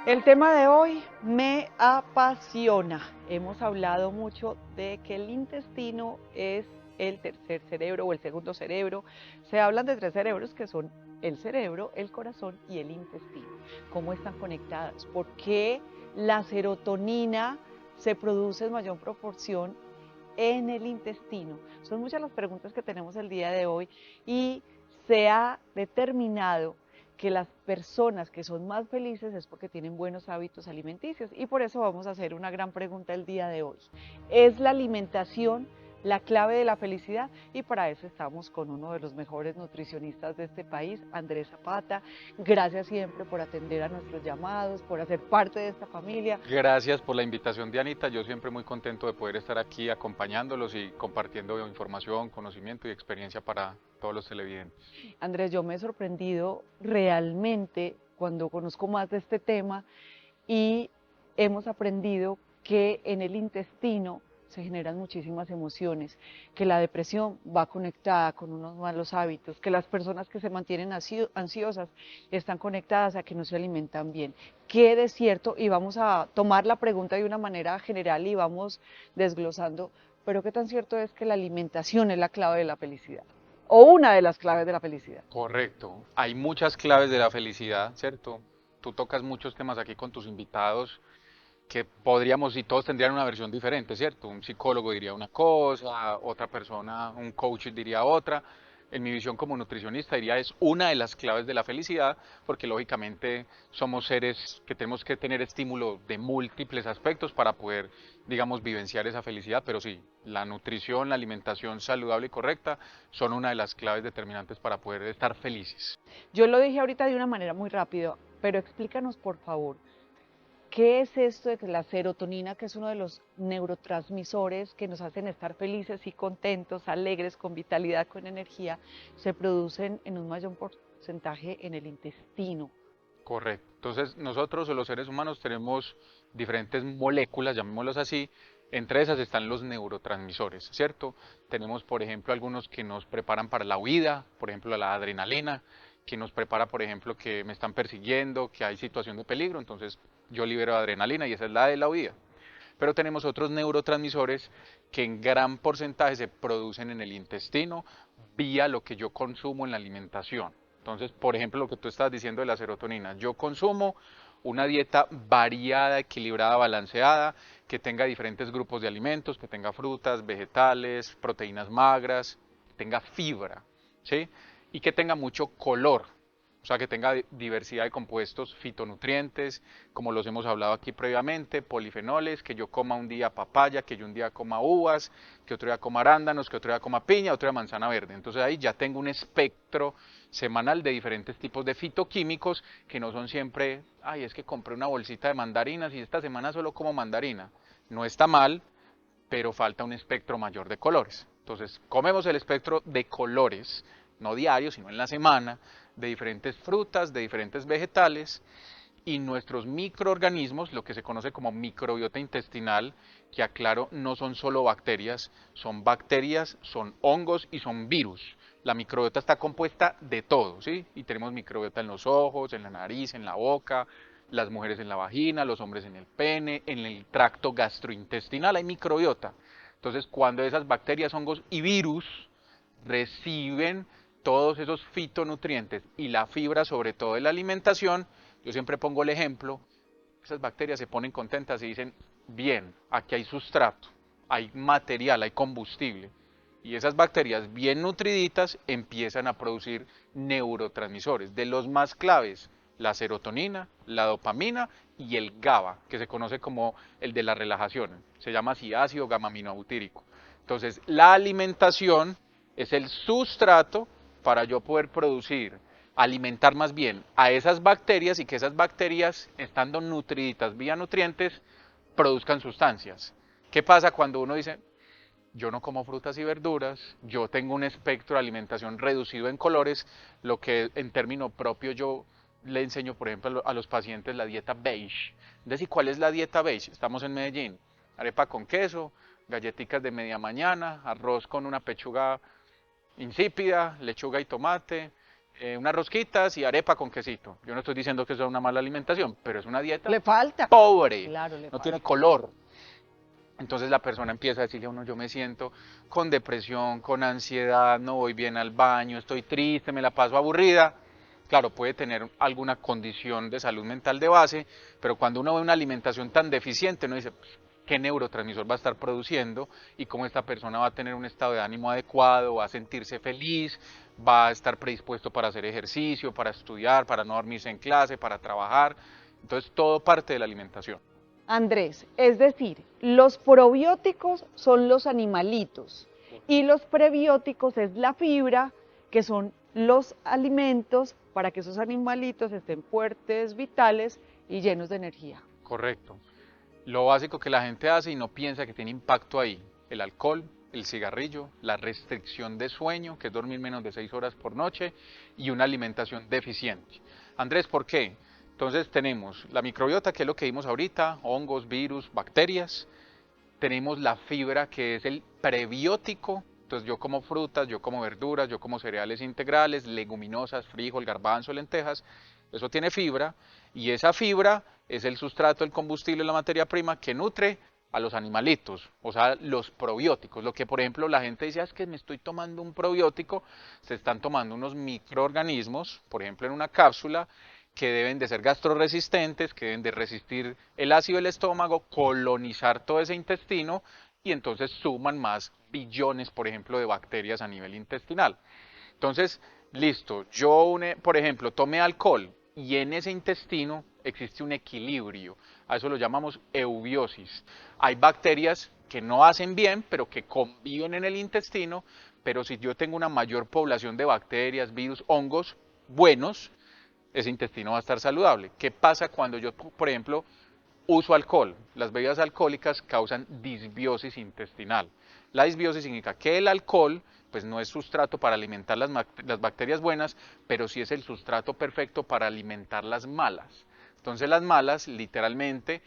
El tema de hoy me apasiona. Hemos hablado mucho de que el intestino es el tercer cerebro o el segundo cerebro. Se hablan de tres cerebros que son el cerebro, el corazón y el intestino. ¿Cómo están conectados? ¿Por qué la serotonina se produce en mayor proporción en el intestino? Son muchas las preguntas que tenemos el día de hoy y se ha determinado que las personas que son más felices es porque tienen buenos hábitos alimenticios y por eso vamos a hacer una gran pregunta el día de hoy. ¿Es la alimentación la clave de la felicidad? Y para eso estamos con uno de los mejores nutricionistas de este país, Andrés Zapata. Gracias siempre por atender a nuestros llamados, por hacer parte de esta familia. Gracias por la invitación, Dianita. Yo siempre muy contento de poder estar aquí acompañándolos y compartiendo información, conocimiento y experiencia para todos los televidentes. Andrés, yo me he sorprendido realmente cuando conozco más de este tema y hemos aprendido que en el intestino se generan muchísimas emociones, que la depresión va conectada con unos malos hábitos, que las personas que se mantienen ansiosas están conectadas a que no se alimentan bien. ¿Qué de cierto? Y vamos a tomar la pregunta de una manera general y vamos desglosando, pero ¿qué tan cierto es que la alimentación es la clave de la felicidad? O una de las claves de la felicidad. Correcto. Hay muchas claves de la felicidad, ¿cierto? Tú tocas muchos temas aquí con tus invitados que podríamos, y todos tendrían una versión diferente, ¿cierto? Un psicólogo diría una cosa, otra persona, un coach diría otra. En mi visión como nutricionista diría es una de las claves de la felicidad, porque lógicamente somos seres que tenemos que tener estímulo de múltiples aspectos para poder, digamos, vivenciar esa felicidad, pero sí, la nutrición, la alimentación saludable y correcta son una de las claves determinantes para poder estar felices. Yo lo dije ahorita de una manera muy rápida, pero explícanos por favor, ¿qué es esto de que la serotonina, que es uno de los neurotransmisores que nos hacen estar felices y contentos, alegres, con vitalidad, con energía, se producen en un mayor porcentaje en el intestino? Correcto. Entonces, nosotros o los seres humanos tenemos diferentes moléculas, llamémoslas así. Entre esas están los neurotransmisores, ¿cierto? Tenemos, por ejemplo, algunos que nos preparan para la huida, por ejemplo, la adrenalina, que nos prepara, por ejemplo, que me están persiguiendo, que hay situación de peligro, entonces yo libero adrenalina y esa es la de la huida. Pero tenemos otros neurotransmisores que en gran porcentaje se producen en el intestino vía lo que yo consumo en la alimentación. Entonces, por ejemplo, lo que tú estás diciendo de la serotonina, yo consumo una dieta variada, equilibrada, balanceada, que tenga diferentes grupos de alimentos, que tenga frutas, vegetales, proteínas magras, que tenga fibra, ¿sí? Y que tenga mucho color, o sea, que tenga diversidad de compuestos fitonutrientes, como los hemos hablado aquí previamente, polifenoles, que yo coma un día papaya, que yo un día coma uvas, que otro día coma arándanos, que otro día coma piña, otro día manzana verde. Entonces ahí ya tengo un espectro semanal de diferentes tipos de fitoquímicos que no son siempre, ay, es que compré una bolsita de mandarinas y esta semana solo como mandarina. No está mal, pero falta un espectro mayor de colores. Entonces, comemos el espectro de colores, no diario, sino en la semana, de diferentes frutas, de diferentes vegetales, y nuestros microorganismos, lo que se conoce como microbiota intestinal, que aclaro, no son solo bacterias, son hongos y son virus. La microbiota está compuesta de todo, ¿sí? Y tenemos microbiota en los ojos, en la nariz, en la boca, las mujeres en la vagina, los hombres en el pene, en el tracto gastrointestinal hay microbiota. Entonces, cuando esas bacterias, hongos y virus reciben todos esos fitonutrientes y la fibra, sobre todo de la alimentación, yo siempre pongo el ejemplo, esas bacterias se ponen contentas y dicen, bien, aquí hay sustrato, hay material, hay combustible. Y esas bacterias bien nutriditas empiezan a producir neurotransmisores, de los más claves, la serotonina, la dopamina y el GABA, que se conoce como el de la relajación, se llama así ácido gamma-aminobutírico. Entonces, la alimentación es el sustrato para yo poder producir, alimentar más bien a esas bacterias y que esas bacterias, estando nutriditas vía nutrientes, produzcan sustancias. ¿Qué pasa cuando uno dice, yo no como frutas y verduras, yo tengo un espectro de alimentación reducido en colores, lo que en término propio yo le enseño, por ejemplo, a los pacientes la dieta beige? Entonces, ¿y cuál es la dieta beige? Estamos en Medellín, arepa con queso, galletitas de media mañana, arroz con una pechuga insípida, lechuga y tomate, unas rosquitas y arepa con quesito. Yo no estoy diciendo que eso es una mala alimentación, pero es una dieta Le falta. pobre, Claro, le no falta. tiene color. Entonces la persona empieza a decirle a uno, yo me siento con depresión, con ansiedad, no voy bien al baño, estoy triste, me la paso aburrida. Claro, puede tener alguna condición de salud mental de base, pero cuando uno ve una alimentación tan deficiente, uno dice, pues, ¿qué neurotransmisor va a estar produciendo? Y cómo esta persona va a tener un estado de ánimo adecuado, va a sentirse feliz, va a estar predispuesto para hacer ejercicio, para estudiar, para no dormirse en clase, para trabajar. Entonces todo parte de la alimentación. Andrés, es decir, los probióticos son los animalitos y los prebióticos es la fibra, que son los alimentos para que esos animalitos estén fuertes, vitales y llenos de energía. Correcto. Lo básico que la gente hace y no piensa que tiene impacto ahí, el alcohol, el cigarrillo, la restricción de sueño, que es dormir menos de 6 horas por noche, y una alimentación deficiente. Andrés, ¿por qué? Entonces tenemos la microbiota, que es lo que vimos ahorita, hongos, virus, bacterias. Tenemos la fibra, que es el prebiótico. Entonces yo como frutas, yo como verduras, yo como cereales integrales, leguminosas, frijol, garbanzo, lentejas. Eso tiene fibra y esa fibra es el sustrato, el combustible, la materia prima que nutre a los animalitos, o sea, los probióticos. Lo que, por ejemplo, la gente dice, es que me estoy tomando un probiótico, se están tomando unos microorganismos, por ejemplo, en una cápsula, que deben de ser gastroresistentes, que deben de resistir el ácido del estómago, colonizar todo ese intestino y entonces suman más billones, por ejemplo, de bacterias a nivel intestinal. Entonces, listo, yo, por ejemplo, tomé alcohol y en ese intestino existe un equilibrio, a eso lo llamamos eubiosis. Hay bacterias que no hacen bien, pero que conviven en el intestino, pero si yo tengo una mayor población de bacterias, virus, hongos buenos, ese intestino va a estar saludable. ¿Qué pasa cuando yo, por ejemplo, uso alcohol? Las bebidas alcohólicas causan disbiosis intestinal. La disbiosis significa que el alcohol pues no es sustrato para alimentar las bacterias buenas, pero sí es el sustrato perfecto para alimentar las malas. Entonces las malas literalmente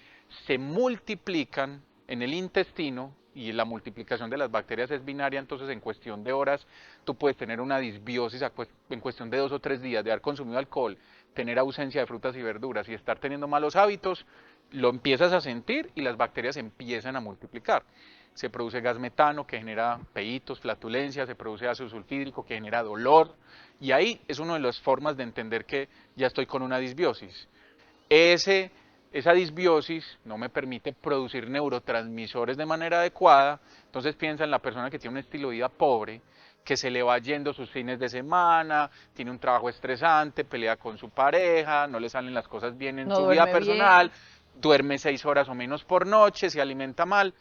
se multiplican en el intestino y la multiplicación de las bacterias es binaria, entonces en cuestión de horas tú puedes tener una disbiosis en cuestión de 2 o 3 días de haber consumido alcohol, tener ausencia de frutas y verduras y estar teniendo malos hábitos, lo empiezas a sentir y las bacterias empiezan a multiplicar. Se produce gas metano que genera peitos, flatulencia, se produce ácido sulfídrico que genera dolor y ahí es una de las formas de entender que ya estoy con una disbiosis. Esa disbiosis no me permite producir neurotransmisores de manera adecuada, entonces piensa en la persona que tiene un estilo de vida pobre, que se le va yendo sus fines de semana, tiene un trabajo estresante, pelea con su pareja, no le salen las cosas bien en No su vida duerme bien. personal, duerme 6 horas o menos por noche, se alimenta mal,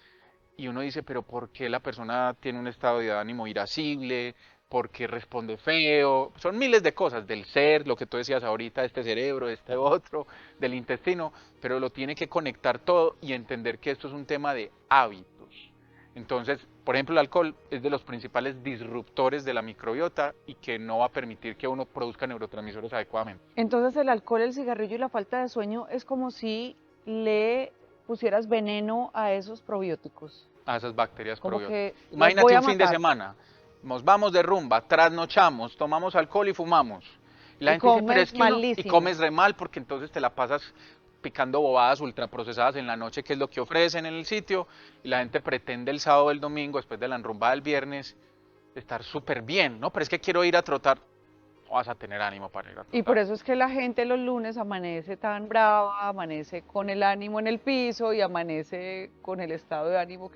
y uno dice, pero ¿por qué la persona tiene un estado de ánimo irascible? ¿Por qué responde feo? Son miles de cosas, del ser, lo que tú decías ahorita, este cerebro, este otro, del intestino, pero lo tiene que conectar todo y entender que esto es un tema de hábitos. Entonces, por ejemplo, el alcohol es de los principales disruptores de la microbiota y que no va a permitir que uno produzca neurotransmisores adecuadamente Entonces el alcohol, el cigarrillo y la falta de sueño es como si le pusieras veneno a esos probióticos. a esas bacterias Como probióticas. que los voy Imagínate a un fin de matar. semana, nos vamos de rumba, trasnochamos, tomamos alcohol y fumamos. Y la Y gente dice, pero es comes que uno, y malísimo. comes re mal porque entonces te la pasas picando bobadas ultraprocesadas en la noche, que es lo que ofrecen en el sitio, y la gente pretende el sábado o el domingo, después de la enrumbada del viernes, estar súper bien, ¿no? Pero es que quiero ir a trotar, no vas a tener ánimo para ir a Y por trotar. eso es que la gente los lunes amanece tan brava, amanece con el ánimo en el piso y amanece con el estado de ánimo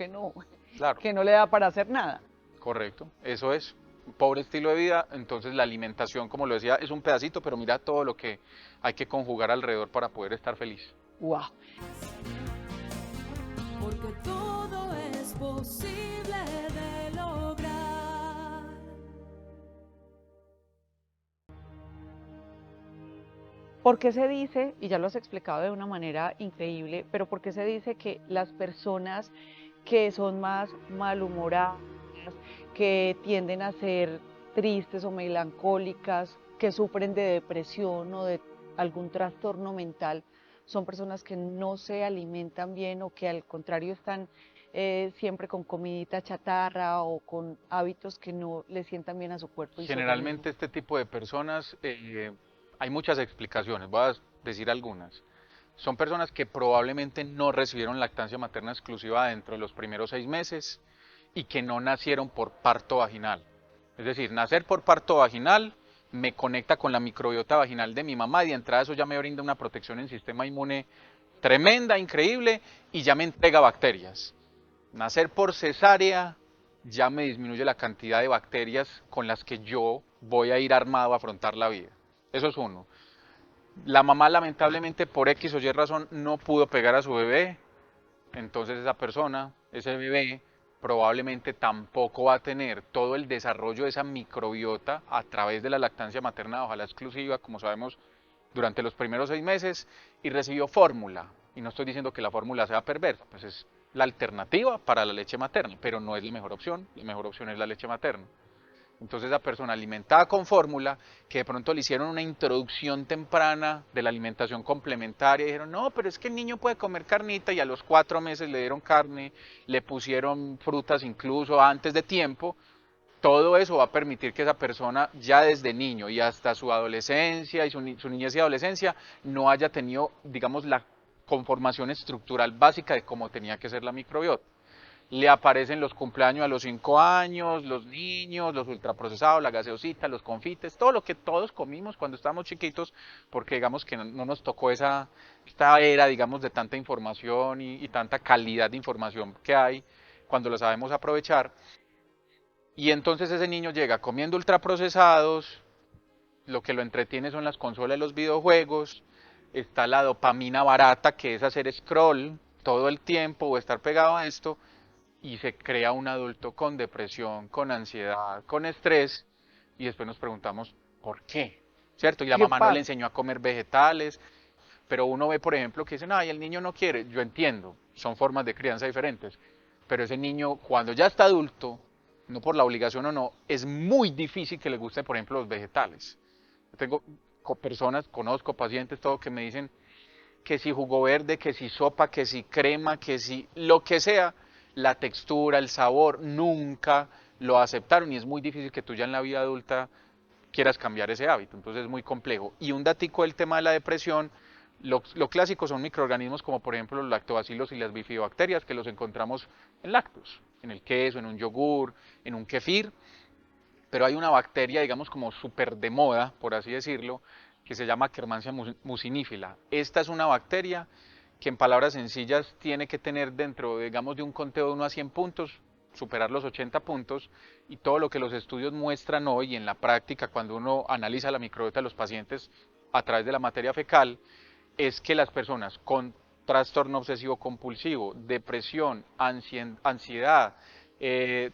Claro. que no le da para hacer nada. Correcto, eso es. Un pobre estilo de vida, entonces la alimentación, como lo decía, es un pedacito, pero mira todo lo que hay que conjugar alrededor para poder estar feliz. Wow. Porque todo es posible de lograr. ¿Por qué se dice, y ya lo has explicado de una manera increíble, pero por qué se dice que las personas que son más malhumoradas, que tienden a ser tristes o melancólicas, que sufren de depresión o de algún trastorno mental, son personas que no se alimentan bien o que al contrario están siempre con comidita chatarra o con hábitos que no le sientan bien a su cuerpo y su organismo? Generalmente este tipo de personas, hay muchas explicaciones, voy a decir algunas. Son personas que probablemente no recibieron lactancia materna exclusiva dentro de los primeros 6 meses y que no nacieron por parto vaginal. Es decir, nacer por parto vaginal me conecta con la microbiota vaginal de mi mamá y de entrada eso ya me brinda una protección en sistema inmune tremenda, increíble, y ya me entrega bacterias. Nacer por cesárea ya me disminuye la cantidad de bacterias con las que yo voy a ir armado a afrontar la vida. Eso es uno. La mamá lamentablemente por X o Y razón no pudo pegar a su bebé, entonces esa persona, ese bebé, probablemente tampoco va a tener todo el desarrollo de esa microbiota a través de la lactancia materna, ojalá exclusiva, como sabemos, durante los primeros 6 meses, y recibió fórmula. Y no estoy diciendo que la fórmula sea perversa, pues es la alternativa para la leche materna, pero no es la mejor opción es la leche materna. Entonces esa persona alimentada con fórmula, que de pronto le hicieron una introducción temprana de la alimentación complementaria, y dijeron, no, pero es que el niño puede comer carnita, y a los 4 meses le dieron carne, le pusieron frutas incluso antes de tiempo. Todo eso va a permitir que esa persona ya desde niño y hasta su adolescencia y su niñez y adolescencia no haya tenido, digamos, la conformación estructural básica de cómo tenía que ser la microbiota. Le aparecen los cumpleaños a los 5 años, los niños, los ultraprocesados, la gaseosita, los confites, todo lo que todos comimos cuando estábamos chiquitos, porque digamos que no nos tocó esta era, digamos, de tanta información y tanta calidad de información que hay cuando lo sabemos aprovechar. Y entonces ese niño llega comiendo ultraprocesados, lo que lo entretiene son las consolas y los videojuegos, está la dopamina barata, que es hacer scroll todo el tiempo o estar pegado a esto, y se crea un adulto con depresión, con ansiedad, con estrés, y después nos preguntamos, ¿por qué? ¿Cierto? Y la ¿Qué mamá no le pasa? enseñó a comer vegetales, pero uno ve, por ejemplo, que dicen, ay, el niño no quiere, yo entiendo, son formas de crianza diferentes, pero ese niño cuando ya está adulto, no por la obligación o no, es muy difícil que le gusten, por ejemplo, los vegetales. Yo tengo personas, conozco pacientes, todo, que me dicen que si jugo verde, que si sopa, que si crema, que si lo que sea, la textura, el sabor, nunca lo aceptaron y es muy difícil que tú ya en la vida adulta quieras cambiar ese hábito, entonces es muy complejo. Y un datico del tema de la depresión, lo clásico son microorganismos como por ejemplo los lactobacilos y las bifidobacterias, que los encontramos en lácteos, en el queso, en un yogur, en un kefir, pero hay una bacteria, digamos, como súper de moda, por así decirlo, que se llama Akkermansia mucinífila. Esta es una bacteria que en palabras sencillas tiene que tener dentro, digamos, de un conteo de 1 a 100 puntos, superar los 80 puntos, y todo lo que los estudios muestran hoy en la práctica, cuando uno analiza la microbiota de los pacientes a través de la materia fecal, es que las personas con trastorno obsesivo compulsivo, depresión, ansiedad,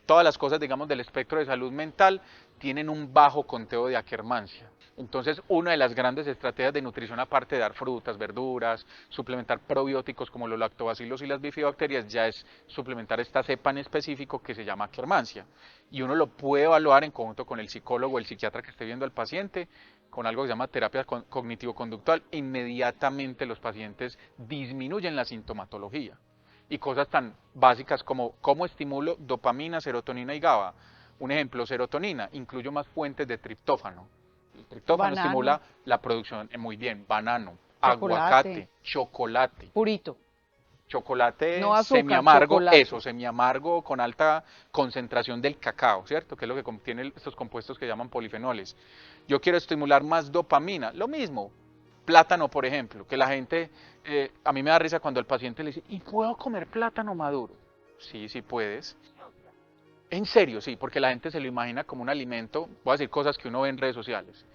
todas las cosas, digamos, del espectro de salud mental, tienen un bajo conteo de Akkermansia. Entonces, una de las grandes estrategias de nutrición, aparte de dar frutas, verduras, suplementar probióticos como los lactobacilos y las bifidobacterias, ya es suplementar esta cepa en específico que se llama Akkermansia. Y uno lo puede evaluar en conjunto con el psicólogo o el psiquiatra que esté viendo al paciente, con algo que se llama terapia cognitivo-conductual. Inmediatamente los pacientes disminuyen la sintomatología. Y cosas tan básicas como cómo estimulo dopamina, serotonina y GABA. Un ejemplo, serotonina, incluyo más fuentes de triptófano. El triptófano Banano, estimula la producción, muy bien, banano, chocolate, aguacate, chocolate, purito, no chocolate azúcar, semiamargo, chocolate. semiamargo con alta concentración del cacao, ¿cierto? Que es lo que contiene estos compuestos que llaman polifenoles. Yo quiero estimular más dopamina, lo mismo, plátano, por ejemplo, que la gente, a mí me da risa cuando el paciente le dice, ¿y puedo comer plátano maduro? Sí, sí puedes. En serio, sí, porque la gente se lo imagina como un alimento, voy a decir cosas que uno ve en redes sociales,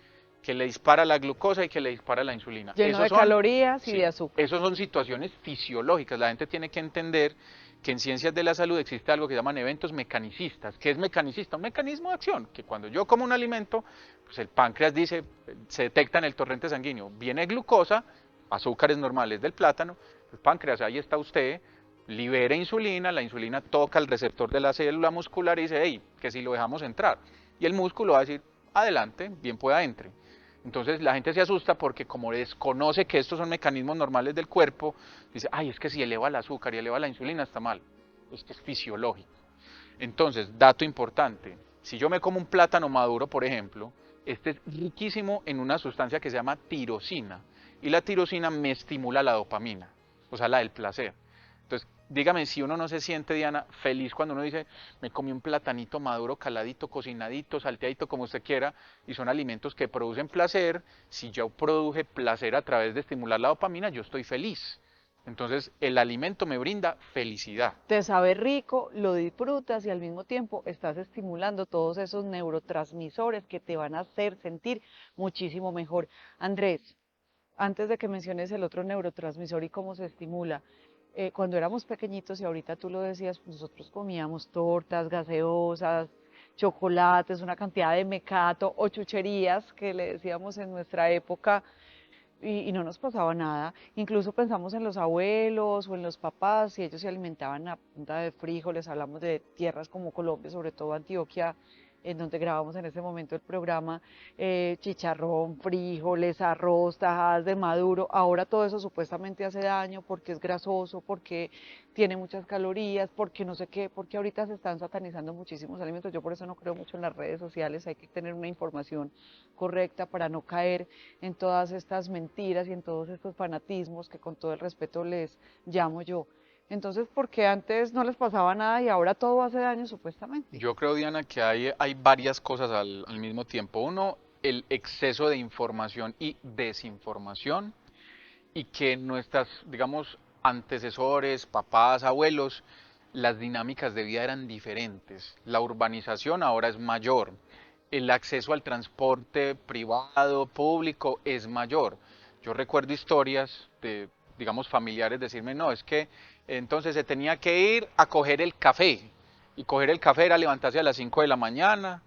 que le dispara la glucosa y que le dispara la insulina. Lleno de calorías y Sí, de azúcar. esos son situaciones fisiológicas. La gente tiene que entender que en ciencias de la salud existe algo que llaman eventos mecanicistas. ¿Qué es mecanicista? Un mecanismo de acción, que cuando yo como un alimento, pues el páncreas dice, se detecta en el torrente sanguíneo, viene glucosa, azúcares normales del plátano, el páncreas, ahí está usted, libera insulina, la insulina toca el receptor de la célula muscular y dice, hey, que si lo dejamos entrar. Y el músculo va a decir, adelante, bien pueda entre. Entonces la gente se asusta porque como desconoce que estos son mecanismos normales del cuerpo, dice, ay, es que si eleva el azúcar y eleva la insulina está mal. esto es fisiológico. Entonces, dato importante, si yo me como un plátano maduro, por ejemplo, este es riquísimo en una sustancia que se llama tirosina, y la tirosina me estimula la dopamina, o sea, la del placer. Entonces, dígame si uno no se siente, Diana, feliz cuando uno dice, me comí un platanito maduro, caladito, cocinadito, salteadito, como usted quiera, y son alimentos que producen placer. Si yo produje placer a través de estimular la dopamina, yo estoy feliz. Entonces, el alimento me brinda felicidad. Te sabe rico, lo disfrutas y al mismo tiempo estás estimulando todos esos neurotransmisores que te van a hacer sentir muchísimo mejor. Andrés, antes de que menciones el otro neurotransmisor y cómo se estimula, cuando éramos pequeñitos y ahorita tú lo decías, nosotros comíamos tortas, gaseosas, chocolates, una cantidad de mecato o chucherías que le decíamos en nuestra época y no nos pasaba nada. Incluso pensamos en los abuelos o en los papás, si ellos se alimentaban a punta de frijoles, hablamos de tierras como Colombia, sobre todo Antioquia, en donde grabamos en ese momento el programa, chicharrón, frijoles, arroz, tajadas de maduro. Ahora todo eso supuestamente hace daño porque es grasoso, porque tiene muchas calorías, porque no sé qué, porque ahorita se están satanizando muchísimos alimentos. Yo por eso no creo mucho en las redes sociales, hay que tener una información correcta para no caer en todas estas mentiras y en todos estos fanatismos que con todo el respeto les llamo yo. Entonces, ¿por qué antes no les pasaba nada y ahora todo hace daño supuestamente? Yo creo, Diana, que hay varias cosas al mismo tiempo. Uno, el exceso de información y desinformación, y que nuestras, digamos, antecesores, papás, abuelos, las dinámicas de vida eran diferentes. La urbanización ahora es mayor, el acceso al transporte privado, público es mayor. Yo recuerdo historias de, digamos, familiares decirme, no, es que entonces se tenía que ir a coger el café, y coger el café era levantarse a las 5 de la mañana,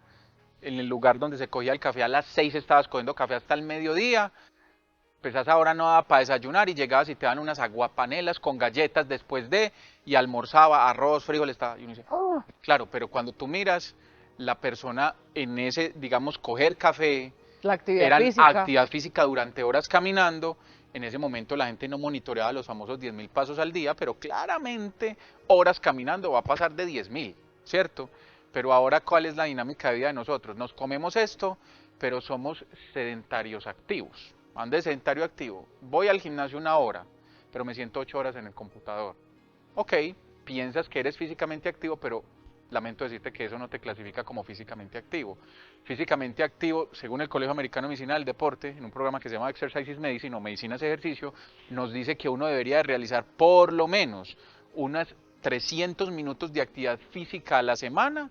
en el lugar donde se cogía el café a las 6 estabas cogiendo café hasta el mediodía, pues a esa hora no daba para desayunar y llegabas y te dan unas aguapanelas con galletas después de, y almorzaba arroz, frijoles, y uno dice, "Ah". Claro, pero cuando tú miras la persona en ese, digamos, coger café, La actividad eran física. actividad física durante horas caminando, en ese momento la gente no monitoreaba los famosos 10.000 pasos al día, pero claramente horas caminando va a pasar de 10.000, ¿cierto? Pero ahora, ¿cuál es la dinámica de vida de nosotros? Nos comemos esto, pero somos sedentarios activos. Ando de sedentario activo. Voy al gimnasio 1 hora, pero me siento 8 horas en el computador. Ok, piensas que eres físicamente activo, pero lamento decirte que eso no te clasifica como físicamente activo. Físicamente activo, según el Colegio Americano de Medicina del Deporte, en un programa que se llama Exercise is Medicine o Medicina es Ejercicio, nos dice que uno debería de realizar por lo menos unas 300 minutos de actividad física a la semana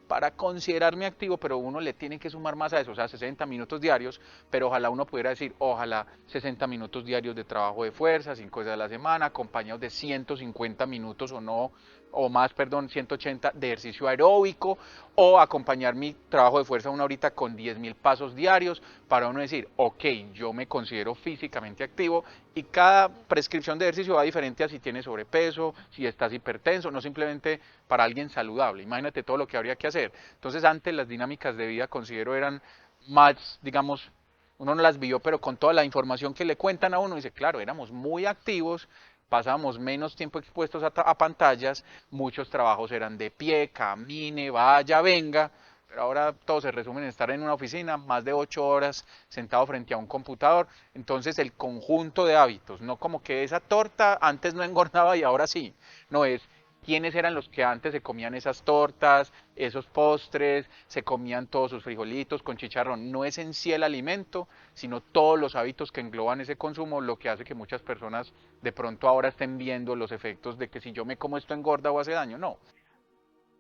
para considerarme activo, pero uno le tiene que sumar más a eso, o sea, 60 minutos diarios, pero ojalá uno pudiera decir, ojalá 60 minutos diarios de trabajo de fuerza, 5 veces a la semana, acompañados de 150 minutos o no, o más, perdón, 180 de ejercicio aeróbico, o acompañar mi trabajo de fuerza 1 horita con 10.000 pasos diarios, para uno decir, ok, yo me considero físicamente activo, y cada prescripción de ejercicio va diferente a si tienes sobrepeso, si estás hipertenso, no simplemente para alguien saludable. Imagínate todo lo que habría que hacer. Entonces, antes las dinámicas de vida considero eran más, digamos, uno no las vio, pero con toda la información que le cuentan a uno, dice, claro, éramos muy activos, pasábamos menos tiempo expuestos a pantallas, muchos trabajos eran de pie, camine, vaya, venga, pero ahora todo se resume en estar en una oficina más de 8 horas sentado frente a un computador. Entonces el conjunto de hábitos, no como que esa torta antes no engordaba y ahora sí, no es quiénes eran los que antes se comían esas tortas, esos postres, se comían todos sus frijolitos con chicharrón. No es en sí el alimento, sino todos los hábitos que engloban ese consumo, lo que hace que muchas personas de pronto ahora estén viendo los efectos de que si yo me como esto engorda o hace daño. No,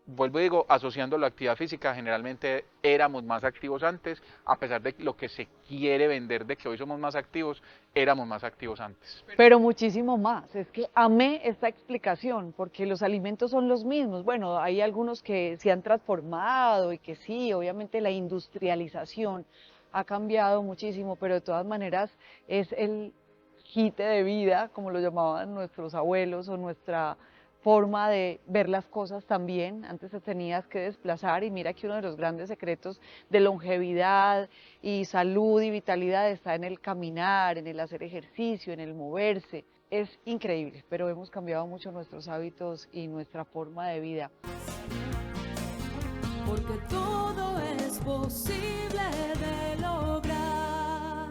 vuelvo y digo, asociando la actividad física, generalmente éramos más activos antes, a pesar de lo que se quiere vender de que hoy somos más activos, éramos más activos antes. Pero muchísimo más. Es que amé esta explicación, porque los alimentos son los mismos. Bueno, hay algunos que se han transformado y que sí, obviamente la industrialización ha cambiado muchísimo, pero de todas maneras es el quite de vida, como lo llamaban nuestros abuelos, o nuestra forma de ver las cosas también. Antes te tenías que desplazar y mira que uno de los grandes secretos de longevidad y salud y vitalidad está en el caminar, en el hacer ejercicio, en el moverse. es increíble, pero hemos cambiado mucho nuestros hábitos y nuestra forma de vida. Porque todo es posible de lograr.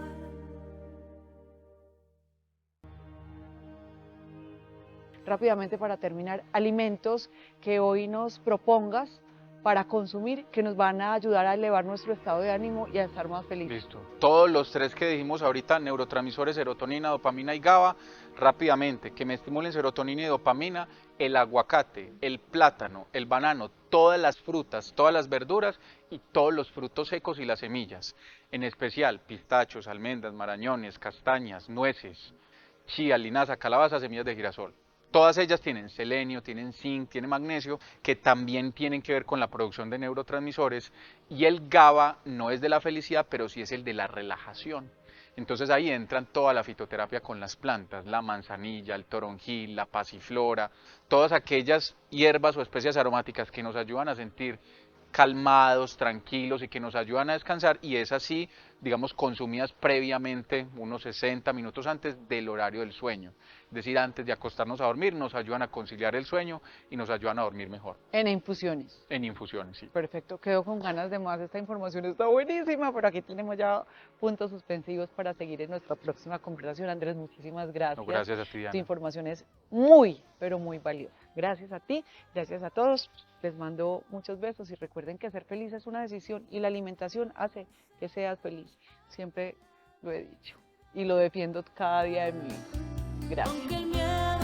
Rápidamente para terminar, alimentos que hoy nos propongas para consumir que nos van a ayudar a elevar nuestro estado de ánimo y a estar más felices. Listo. Todos los tres que dijimos ahorita, neurotransmisores, serotonina, dopamina y GABA, rápidamente, que me estimulen serotonina y dopamina, el aguacate, el plátano, el banano, todas las frutas, todas las verduras y todos los frutos secos y las semillas. En especial, pistachos, almendras, marañones, castañas, nueces, chía, linaza, calabaza, semillas de girasol. Todas ellas tienen selenio, tienen zinc, tienen magnesio, que también tienen que ver con la producción de neurotransmisores, y el GABA no es de la felicidad, pero sí es el de la relajación. Entonces ahí entran toda la fitoterapia con las plantas, la manzanilla, el toronjil, la pasiflora, todas aquellas hierbas o especias aromáticas que nos ayudan a sentir calmados, tranquilos y que nos ayudan a descansar, y es así, digamos, consumidas previamente, unos 60 minutos antes del horario del sueño. Es decir, antes de acostarnos a dormir, nos ayudan a conciliar el sueño y nos ayudan a dormir mejor. En infusiones. En infusiones, sí. Perfecto, quedo con ganas de más. Esta información está buenísima, pero aquí tenemos ya puntos suspensivos para seguir en nuestra próxima conversación. Andrés, muchísimas gracias. No, gracias a ti, Tu Diana. información es muy, pero muy valiosa. Gracias a ti, gracias a todos. Les mando muchos besos y recuerden que ser feliz es una decisión y la alimentación hace que seas feliz. Siempre lo he dicho y lo defiendo cada día de mi vida. Gracias. Aunque el miedo